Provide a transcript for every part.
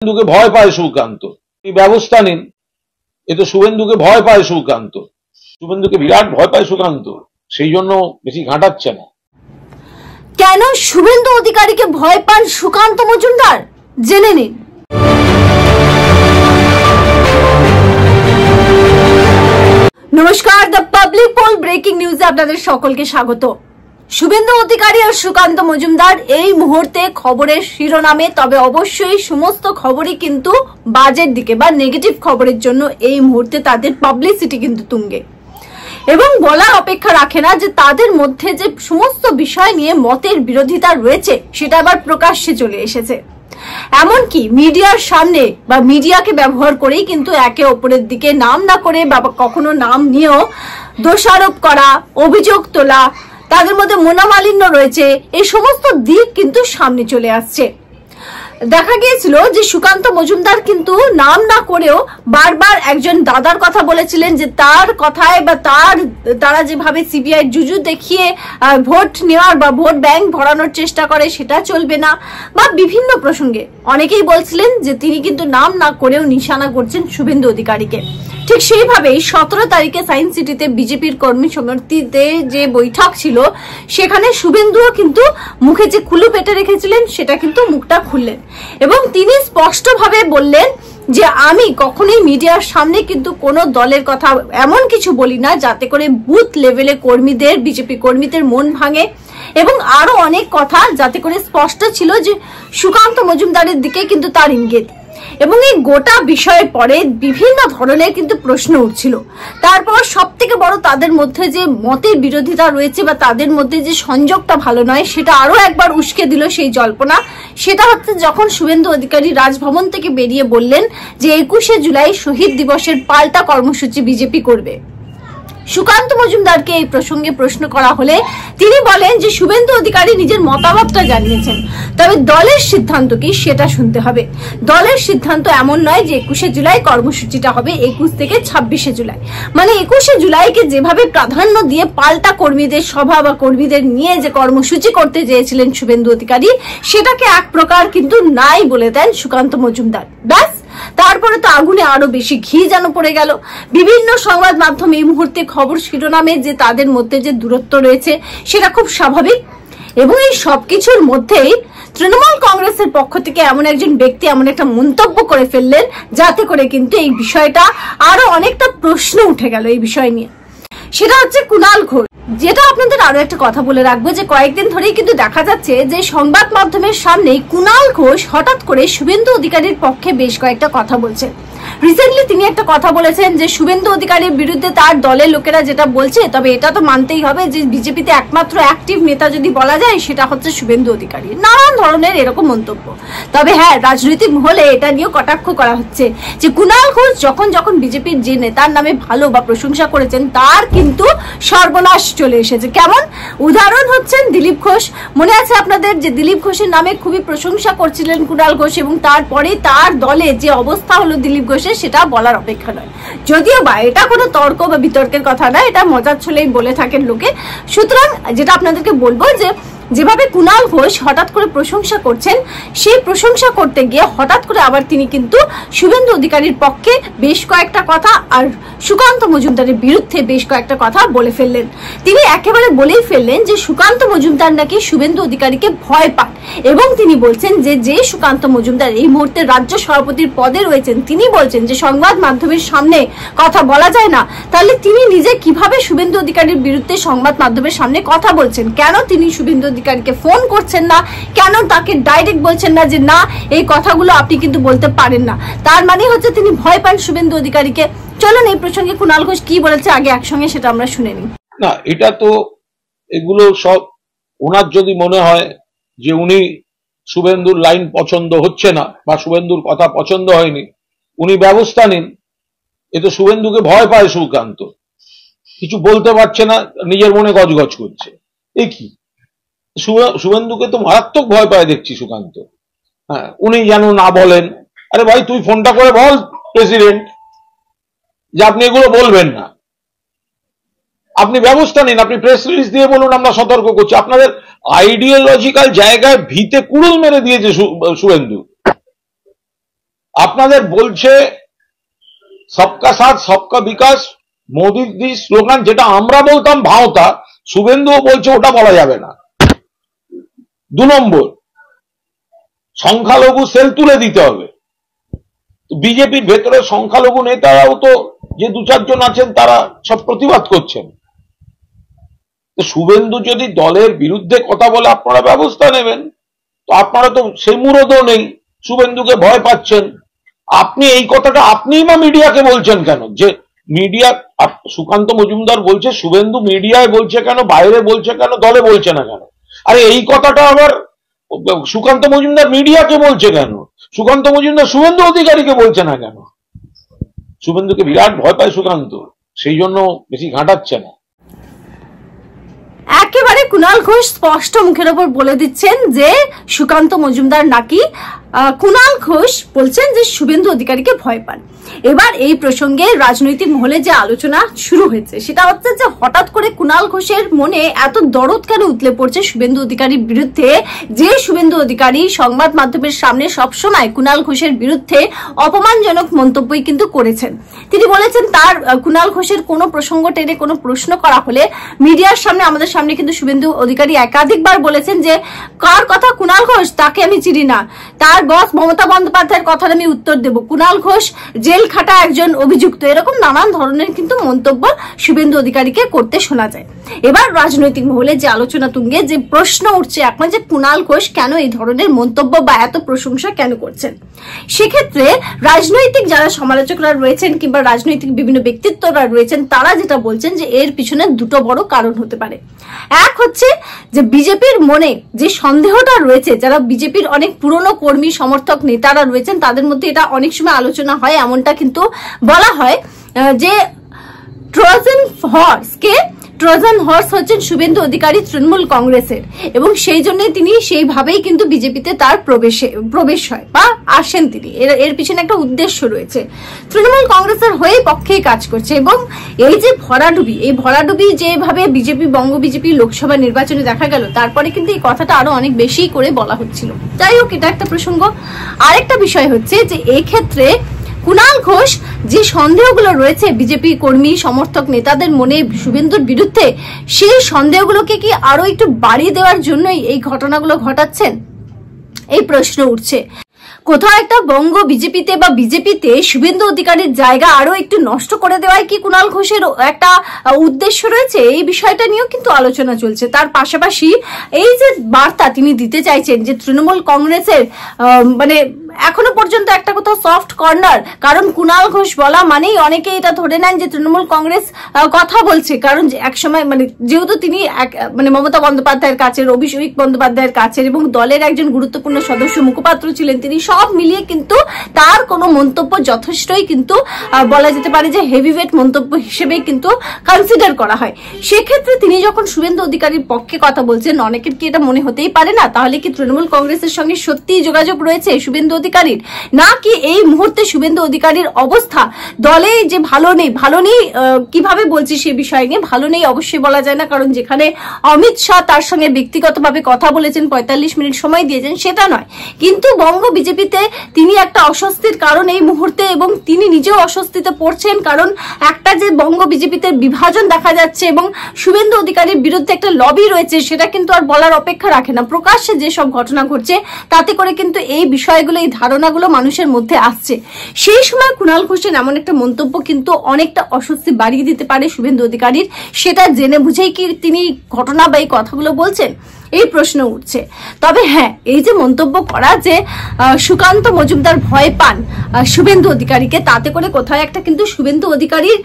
শুভেন্দুকে ভয় পায় সুকান্ত, এই ব্যবস্থা নিন। এ তো শুভেন্দুকে ভয় পায় সুকান্ত, শুভেন্দুকে বিরাট ভয় পায় সুকান্ত, সেই জন্য বেশি ঘাঁটাচ্ছে না। কেন শুভেন্দু অধিকারীকে ভয় পান সুকান্ত মজুমদার, জেনে নিন। নমস্কার, দ্য পাবলিক পোল ব্রেকিং নিউজে আপনাদের সকলকে স্বাগত। শুভেন্দু অধিকারী আর সুকান্ত মজুমদার এই মুহূর্তে খবরের শিরোনামে, তবে অবশ্যই সমস্ত খবরই কিন্তু বাজের দিকে বা নেগেটিভ খবরের জন্য এই মুহূর্তে তাদের পাবলিসিটি কিন্তু তুঙ্গে, এবং বলার অপেক্ষা রাখে না যে তাদের মধ্যে যে সমস্ত বিষয় নিয়ে মতের বিরোধিতা রয়েছে সেটা আবার প্রকাশ্যে চলে এসেছে। এমনকি মিডিয়ার সামনে বা মিডিয়াকে ব্যবহার করেই কিন্তু একে অপরের দিকে নাম না করে বা কখনো নাম নিয়েও দোষারোপ করা, অভিযোগ তোলা, তাদের মধ্যে মনোমালিন্য রয়েছে, এই সমস্ত দিক কিন্তু সামনে চলে আসছে। দেখা গিয়েছিল যে সুকান্ত মজুমদার কিন্তু নাম না করেও বারবার একজন দাদার কথা বলেছিলেন যে তার কথায় বা তারা যেভাবে সিবিআই জুজু দেখিয়ে ভোট নেওয়ার বা ভোট ব্যাংক ভরানোর চেষ্টা করে সেটা চলবে না, বা বিভিন্ন প্রসঙ্গে অনেকেই বলছিলেন যে তিনি কিন্তু নাম না করেও নিশানা করছেন শুভেন্দু অধিকারীকে। ঠিক সেইভাবেই 17 তারিখে সায়েন্স সিটিতে বিজেপির কর্মী সমিতিতে যে বৈঠক ছিল সেখানে শুভেন্দুও কিন্তু মুখে যে কুলু পেটে রেখেছিলেন সেটা কিন্তু মুখটা খুললেন, এবং তিনি স্পষ্টভাবে বললেন যে আমি কখনোই মিডিয়ার সামনে কিন্তু কোনো দলের কথা এমন কিছু বলি না যাতে করে বুথ লেভেলে কর্মীদের, বিজেপি কর্মীদের মন ভাঙে, এবং আরো অনেক কথা যাতে করে স্পষ্ট ছিল যে সুকান্ত মজুমদারের দিকে কিন্তু তার ইঙ্গিত। এবং এই গোটা বিষয়ের পরে বিভিন্ন ধরনের কিন্তু প্রশ্ন উঠছিল। তারপর সব থেকে বড় তাদের মধ্যে যে মতের বিরোধিতা রয়েছে বা তাদের মধ্যে যে সংযোগটা ভালো নয় সেটা আরো একবার উস্কে দিল সেই জল্পনা। সেটা হচ্ছে যখন শুভেন্দু অধিকারী রাজভবন থেকে বেরিয়ে বললেন যে 21শে জুলাই শহীদ দিবসের পাল্টা কর্মসূচি বিজেপি করবে। সুকান্ত মজুমদারকে এই প্রসঙ্গে প্রশ্ন করা হলে তিনি বলেন যে শুভেন্দু অধিকারী নিজের মতামতটা জানিয়েছেন, তবে দলের সিদ্ধান্ত কি সেটা শুনতে হবে। দলের সিদ্ধান্ত এমন নয় যে 21শে জুলাই কর্মসূচিটা হবে 21 থেকে 26শে জুলাই, মানে 21শে জুলাইকে যেভাবে প্রাধান্য দিয়ে পাল্টা কর্মীদের সভা বা কর্মীদের নিয়ে যে কর্মসূচি করতে চেয়েছিলেন শুভেন্দু অধিকারী সেটাকে এক প্রকার কিন্তু নাই বলে দেন সুকান্ত মজুমদার। ব্যাস, তারপরে তো আগুনে আরো বেশি ঘি যেন পড়ে গেল। বিভিন্ন সংবাদ মাধ্যম এই মুহূর্তে খবর শিরোনামে যে তাদের মধ্যে যে দূরত্ব রয়েছে সেটা খুব স্বাভাবিক, এবং এই সবকিছুর মধ্যেই তৃণমূল কংগ্রেসের পক্ষ থেকে এমন একজন ব্যক্তি এমন একটা মন্তব্য করে ফেললেন যাতে করে কিন্তু এই বিষয়টা আরো অনেকটা প্রশ্ন উঠে গেল এই বিষয় নিয়ে। সেটা হচ্ছে কুণাল ঘোষ। যেটা আপনাদের আরো একটা কথা বলে রাখবো যে কয়েকদিন ধরেই কিন্তু দেখা যাচ্ছে যে সংবাদ মাধ্যমের সামনেই কুণাল ঘোষ হঠাৎ করে শুভেন্দু অধিকারীর পক্ষে বেশ কয়েকটা কথা বলছেন। রিসেন্টলি তিনি একটা কথা বলেছেন যে শুভেন্দু অধিকারীর বিরুদ্ধে তার দলের লোকেরা যেটা বলছে, তবে এটা তো মানতেই হবে যে বিজেপিতে একমাত্র অ্যাক্টিভ নেতা যদি বলা যায় সেটা হচ্ছে শুভেন্দু অধিকারী। নানান ধরনের এরকম মন্তব্য। তবে হ্যাঁ, রাজনৈতিক মহলে এটা নিয়েও কটাক্ষ করা হচ্ছে যে কুণাল ঘোষ যখন বিজেপির যে নেতার নামে ভালো বা প্রশংসা করেছেন তার কিন্তু সর্বনাশ চলে এসেছে। কেমন? উদাহরণ হচ্ছেন দিলীপ ঘোষ। মনে আছে আপনাদের যে দিলীপ ঘোষের নামে খুবই প্রশংসা করছিলেন কুণাল ঘোষ, এবং তারপরে তার দলে যে অবস্থা হলো দিলীপ ঘোষের সেটা বলার অপেক্ষা নয়। যদিও বা এটা কোনো তর্ক বা বিতর্কের কথা না, এটা মজার ছলেই বলে থাকেন লোকে। সুতরাং যেটা আপনাদেরকে বলবো যে যেভাবে কুণাল ঘোষ হঠাৎ করে প্রশংসা করছেন, সেই প্রশংসা করতে গিয়ে হঠাৎ করে আবার তিনি কিন্তু শুভেন্দু অধিকারীর পক্ষে বেশ কয়েকটা কথা আর সুকান্ত মজুমদারের বিরুদ্ধে বেশ কয়েকটা কথা বলে ফেললেন। তিনি একেবারে বলেই ফেললেন যে সুকান্ত মজুমদার নাকি শুভেন্দু অধিকারীকে ভয় পান, এবং তিনি বলছেন যে সুকান্ত মজুমদার এই মুহূর্তে রাজ্য সভাপতির পদে রয়েছেন তিনি বলছেন যে সংবাদ মাধ্যমের সামনে কথা বলা যায় না, তাহলে তিনি নিজে কিভাবে শুভেন্দু অধিকারীর বিরুদ্ধে সংবাদ মাধ্যমের সামনে কথা বলছেন? কেন তিনি শুভেন্দু অধিকারীকে ফোন করছেন না? কেন তাকে ডাইরেক্ট বলছেন না যে না এই কথাগুলো আপনি কিন্তু বলতে পারেন না? তার মানে হচ্ছে তিনি ভয় পান শুভেন্দু অধিকারীকে। চলুন এই প্রসঙ্গে কুণাল ঘোষ কি বলেছে আগে একসঙ্গে সেটা আমরা শুনে নিই। না, এটা তো এগুলো সব ওনার যদি মনে হয় যে উনি শুভেন্দুর লাইন পছন্দ হচ্ছে না বা শুভেন্দুর কথা পছন্দ হয়নি, উনি ব্যবস্থা নিন। এ তো শুভেন্দুকে ভয় পায় সুকান্ত, কিছু বলতে পারছে না, নিজের মনে গজগজ করছে। এ কি? শুভেন্দুকে তো মারাত্মক ভয় পায় দেখছি সুকান্ত। হ্যাঁ, উনি যেন না বলেন। আরে ভাই, তুই ফোনটা করে বল প্রেসিডেন্ট যে আপনি এগুলো বলবেন না, আপনি ব্যবস্থা নিন, আপনি প্রেস রিলিজ দিয়ে বলুন আমরা সতর্ক করছি। আপনাদের আইডিওলজিক্যাল জায়গায় ভিতে কুড়ুল মেরে দিয়েছে শুভেন্দু। আপনাদের বলছে সবকা সাথ সবকা বিকাশ, মোদির দি স্লোগান, যেটা আমরা বলতাম ভাওতা, শুভেন্দুও বলছে ওটা বলা যাবে না। 2 নম্বর, সংখ্যালঘু সেল তুলে দিতে হবে। বিজেপির ভেতরে সংখ্যালঘু নেতারাও তো যে 2-4 জন আছেন তারা সব প্রতিবাদ করছেন। শুভেন্দু যদি দলের বিরুদ্ধে কথা বলে আপনারা ব্যবস্থা নেবেন, তো আপনারা তো সেই মুরদও নেই, শুভেন্দুকে ভয় পাচ্ছেন। আপনি এই কথাটা আপনিই বা মিডিয়াকে বলছেন কেন? যে মিডিয়া, সুকান্ত মজুমদার বলছে শুভেন্দু মিডিয়ায় বলছে কেন, বাইরে বলছে কেন, দলে বলছে না কেন? আরে এই কথাটা আবার সুকান্ত মজুমদার মিডিয়াকে বলছে কেন? সুকান্ত মজুমদার শুভেন্দু অধিকারীকে বলছে না কেন? শুভেন্দুকে বিরাট ভয় পায় সুকান্ত, সেই জন্য বেশি ঘাঁটাচ্ছে না। একেবারে কুণাল ঘোষ স্পষ্ট মুখের ওপর বলে দিচ্ছেন যে সুকান্ত মজুমদার নাকি, কুণাল ঘোষ বলছেন যে শুভেন্দু অধিকারীকে ভয় পান। এবার এই প্রসঙ্গে রাজনৈতিক মহলে যে আলোচনা শুরু হয়েছে সেটা হচ্ছে যে হঠাৎ করে কুণাল ঘোষের মনে এত দরদ কেন উতলে পড়ছে শুভেন্দু অধিকারীর বিরুদ্ধে, যে শুভেন্দু অধিকারী সংবাদ মাধ্যমের সামনে সবসময় কুণাল ঘোষের বিরুদ্ধে অপমানজনক মন্তব্যই কিন্তু করেছেন। তিনি বলেছেন তার কুণাল ঘোষের কোনো প্রসঙ্গ টেনে কোনো প্রশ্ন করা হলে মিডিয়ার সামনে, আমাদের সামনে কিন্তু শুভেন্দু অধিকারী একাধিকবার বলেছেন যে কার কথা কুণাল ঘোষ, তাকে আমি চিনি না, তার বস মমতা বন্দ্যোপাধ্যায়ের কথার আমি উত্তর দেব, কুণাল ঘোষ জেল খাটা একজন অভিযুক্ত, এরকম নানান ধরনের কিন্তু মন্তব্য শুভেন্দু অধিকারীকে করতে শোনা যায়। এবার রাজনৈতিক মহলে যে আলোচনা তুঙ্গে যে প্রশ্ন উঠছে এখন যে কুণাল ঘোষ কেন এই ধরনের মন্তব্য বা এত প্রশংসা কেন করছেন, সেক্ষেত্রে রাজনৈতিক যারা সমালোচকরা রয়েছেন কিংবা রাজনৈতিক বিভিন্ন ব্যক্তিত্বরা রয়েছেন তারা যেটা বলছেন যে এর পিছনে 2টো বড় কারণ হতে পারে। এক হচ্ছে যে বিজেপির মনে যে সন্দেহটা রয়েছে, যারা বিজেপির অনেক পুরনো কর্মী সমর্থক নেতারা রয়েছেন তাদের মধ্যে এটা অনেক সময় আলোচনা হয়, এমনটা কিন্তু বলা হয় যে ট্রোজান হর্স হচ্ছেন শুভেন্দু অধিকারী তৃণমূল কংগ্রেসের, এবং সেই জন্য তিনি সেইভাবেই কিন্তু বিজেপিতে তার প্রবেশ হয় বা আসেন তিনি। এর পিছনে একটা উদ্দেশ্য রয়েছে, তৃণমূল কংগ্রেসের হয়ে পক্ষেই কাজ করছে। এবং এই যে ভরাডুবি যেভাবে বিজেপি, বঙ্গ বিজেপি লোকসভা নির্বাচনে দেখা গেল, তারপরে কিন্তু এই কথাটা আরো অনেক বেশি করে বলা হচ্ছিল। যাই হোক, এটা একটা প্রসঙ্গ। আরেকটা বিষয় হচ্ছে যে এক্ষেত্রে কুণাল ঘোষ যে সন্দেহগুলো রয়েছে বিজেপি কর্মী সমর্থক নেতাদের মনে শুভেন্দুর বিরুদ্ধে, সেই সন্দেহগুলোকে কি আরো একটু বাড়িয়ে দেওয়ার জন্যই এই ঘটনাগুলো ঘটাচ্ছেন, এই প্রশ্ন উঠছে। কোথাও একটা বঙ্গ বিজেপিতে বা বিজেপিতে শুভেন্দু অধিকারীর জায়গা আরো একটু নষ্ট করে দেওয়ায় কি কুণাল ঘোষের একটা উদ্দেশ্য রয়েছে, এই বিষয়টা নিয়েও কিন্তু আলোচনা চলছে। তার পাশাপাশি এই যে বার্তা তিনি দিতে চাইছেন যে তৃণমূল কংগ্রেসের মানে এখনো পর্যন্ত একটা কোথাও সফট কর্নার, কারণ কুণাল ঘোষ বলা মানেই অনেকে এটা ধরে নেন যে তৃণমূল কংগ্রেস কথা বলছে, কারণ একসময় মানে যেহেতু তিনি মানে মমতা বন্দ্যোপাধ্যায়ের কাছের, অভিষেক বন্দ্যোপাধ্যায়ের কাছের এবং দলের একজন গুরুত্বপূর্ণ সদস্য মুখপাত্র ছিলেন, তিনি সব মিলিয়ে কিন্তু তার কোনো মন্তব্য যথেষ্টই কিন্তু বলা যেতে পারে যে হেভিওয়েট মন্তব্য হিসেবে কিন্তু কনসিডার করা হয়। সেক্ষেত্রে তিনি যখন শুভেন্দু অধিকারীর পক্ষে কথা বলছেন, অনেকের কি এটা মনে হতেই পারে না তাহলে কি তৃণমূল কংগ্রেসের সঙ্গে সত্যিই যোগাযোগ রয়েছে শুভেন্দু অধিকারীর, নাকি এই মুহূর্তে শুভেন্দু অধিকারীর অবস্থা দলে যে ভালো নেই কিভাবে বলছি সে বিষয় নিয়ে, ভালো নেই অবশ্যই বলা যায় না, কারণ যেখানে অমিত শাহ তার সঙ্গে ব্যক্তিগতভাবে কথা বলেছেন, 45 মিনিট সময় দিয়েছেন, সেটা নয়, কিন্তু বঙ্গ বিজেপিতে তিনি একটা অস্বস্তির কারণ এই মুহূর্তে, এবং তিনি নিজেও অস্বস্তিতে পড়ছেন, কারণ একটা যে বঙ্গ বিজেপিতে বিভাজন দেখা যাচ্ছে এবং শুভেন্দু অধিকারীর বিরুদ্ধে একটা লবি রয়েছে, সেটা কিন্তু আর বলার অপেক্ষা রাখে না। প্রকাশ্যে যেসব ঘটনা ঘটছে তাতে করে কিন্তু এই বিষয়গুলো, এই ধারণাগুলো মানুষের মধ্যে আসছে। সেই সময় কুণাল ঘোষের এমন একটা মন্তব্য কিন্তু অনেকটা অস্বস্তি বাড়িয়ে দিতে পারে শুভেন্দু অধিকারীর, সেটা জেনে বুঝেই কি তিনি ঘটনা বা এই কথাগুলো বলছেন, এই প্রশ্ন উঠছে। তবে হ্যাঁ, এই যে মন্তব্য করা যে সুকান্ত মজুমদার ভয় পান শুভেন্দু অধিকারীকে, তাতে করে কোথাও একটা কিন্তু শুভেন্দু অধিকারীর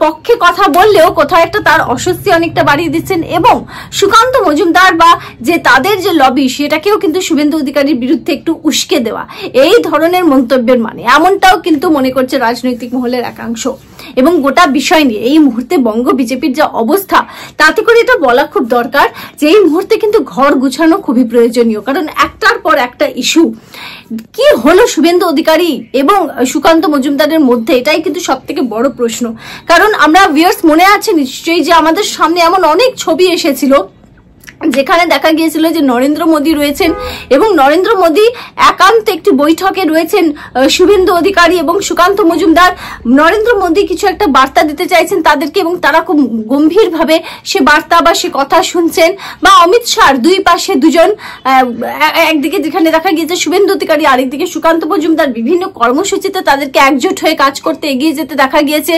পক্ষে কথা বললেও কোথাও একটা তার অস্বস্তি অনেকটা বাড়িয়ে দিচ্ছেন, এবং সুকান্ত মজুমদার বা যে তাদের যে লবি সেটাকেও কিন্তু শুভেন্দু অধিকারীর বিরুদ্ধে একটু উস্কে দেওয়া, এই ধরনের মন্তব্যের মানে এমনটাও কিন্তু মনে করছে রাজনৈতিক মহলের একাংশ। এবং গোটা বিষয় নিয়ে এই মুহূর্তে বঙ্গ বিজেপির যে অবস্থা, তাতে করে এটা বলা খুব দরকার যে এই মুহূর্তে কিন্তু ঘর গুছানো খুবই প্রয়োজনীয়, কারণ একটার পর একটা ইস্যু কি হলো শুভেন্দু অধিকারী এবং সুকান্ত মজুমদারের মধ্যে, এটাই কিন্তু সব থেকে বড় প্রশ্ন। কারণ আমরা ভিউয়ার্স মনে আছে নিশ্চয়ই যে আমাদের সামনে এমন অনেক ছবি এসেছিল যেখানে দেখা গিয়েছিল যে নরেন্দ্র মোদী রয়েছেন এবং নরেন্দ্র মোদী একান্ত একটি বৈঠকে রয়েছেন শুভেন্দু অধিকারী এবং সুকান্ত মজুমদার। নরেন্দ্র মোদী কিছু একটা বার্তা দিতে চাইছেন তাদেরকে এবং তারা খুব গম্ভীরভাবে সে বার্তা বা সে কথা শুনছেন। বা অমিত শাহ দুই পাশে দুজন, একদিকে যেখানে দেখা গিয়েছে শুভেন্দু অধিকারী, আরেকদিকে সুকান্ত মজুমদার বিভিন্ন কর্মসূচিতে তাদেরকে একজোট হয়ে কাজ করতে এগিয়ে যেতে দেখা গিয়েছে।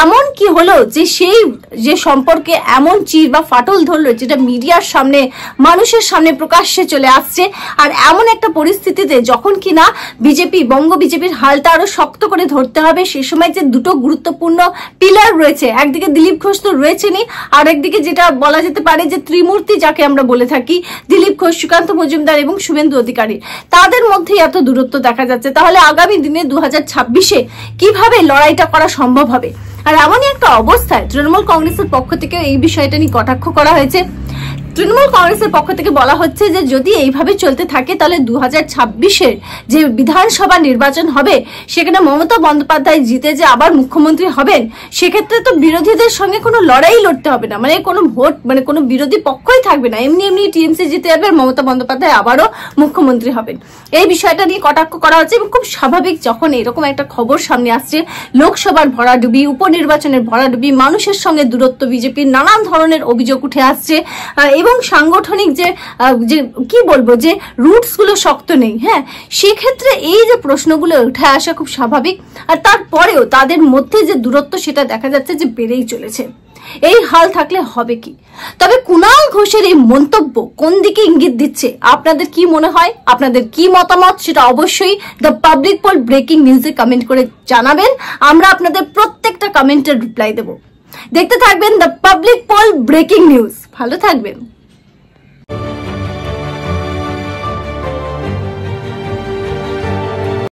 এমন কি হলো যে সেই যে সম্পর্কে এমন চির বা ফাটল ধরলো যেটা মিডিয়ার সামনে, মানুষের সামনে প্রকাশ্যে চলে আসছে। আর এমন একটা পরিস্থিতিতে যখন কিনা বিজেপি, বঙ্গ বিজেপির হালটা আরো শক্ত করে ধরতে হবে, সে সময় যে দুটো গুরুত্বপূর্ণ পিলার রয়েছে, একদিকে দিলীপ ঘোষ তো রয়েছেনই, আর একদিকে যেটা বলা যেতে পারে যে ত্রিমূর্তি যাকে আমরা বলে থাকি, দিলীপ ঘোষ, সুকান্ত মজুমদার এবং শুভেন্দু অধিকারী, তাদের মধ্যে এত দূরত্ব দেখা যাচ্ছে। তাহলে আগামী দিনে 2026-এ কিভাবে লড়াইটা করা সম্ভব হবে? আর এমনই একটা অবস্থায় তৃণমূল কংগ্রেসের পক্ষ থেকে এই বিষয়টা নিয়ে কটাক্ষ করা হয়েছে। তৃণমূল কংগ্রেসের পক্ষ থেকে বলা হচ্ছে যে যদি এইভাবে চলতে থাকে তাহলে 2026-এর যে বিধানসভা নির্বাচন হবে সেখানে মমতা বন্দ্যোপাধ্যায় জিতে যে আবার মুখ্যমন্ত্রী হবেন, সেক্ষেত্রে তো বিরোধীদের সঙ্গে কোনো লড়াই লড়তে হবে না, মানে কোনো ভোট, মানে কোনো বিরোধী পক্ষই থাকবে না, এমনি এমনি টিএমসি জিতে যাবে, মমতা বন্দ্যোপাধ্যায় আবারও মুখ্যমন্ত্রী হবেন। এই বিষয়টা নিয়ে কটাক্ষ করা হচ্ছে এবং খুব স্বাভাবিক যখন এরকম একটা খবর সামনে আসছে, লোকসভার ভরাডুবি, উপনির্বাচনের ভরাডুবি, মানুষের সঙ্গে দূরত্ব, বিজেপির নানান ধরনের অভিযোগ উঠে আসছে এবং সাংগঠনিক যে কি বলবো যে রুটস গুলো শক্ত নেই। হ্যাঁ, সেক্ষেত্রে এই যে প্রশ্নগুলো উঠে আসা খুব স্বাভাবিক। আর তারপরেও তাদের মধ্যে যে দূরত্ব সেটা দেখা যাচ্ছে যে বেড়েই চলেছে। এই হাল থাকলে হবে কি? তবে কুণাল ঘোষের এই মন্তব্য কোন দিকে ইঙ্গিত দিচ্ছে, আপনাদের কি মনে হয়, আপনাদের কি মতামত, সেটা অবশ্যই দ্য পাবলিক পোল ব্রেকিং নিউজে কমেন্ট করে জানাবেন। আমরা আপনাদের প্রত্যেকটা কমেন্টের রিপ্লাই দেব। দেখতে থাকবেন the public pole breaking news. ভালো থাকবেন।